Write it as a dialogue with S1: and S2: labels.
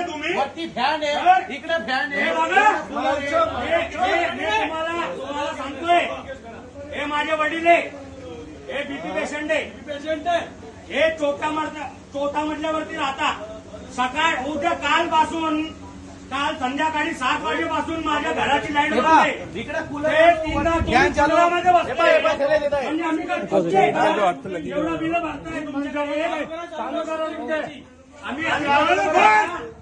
S1: तुम्ही
S2: वरती फॅन आहे, इकडे फॅन आहे.
S1: तुम्हाला सांगतोय, हे माझे वडील आहे, हे बीपी पेशंट आहे, हे चौथा मजल्यावरती राहतात. सकाळ उद्या काल संध्याकाळी 7 वाजेपासून माझ्या घराची लाईट होते.
S2: इकडे
S1: मध्ये बसतोय. म्हणजे आम्ही काय एवढं बिल भरताय तुमच्याकडे, आम्ही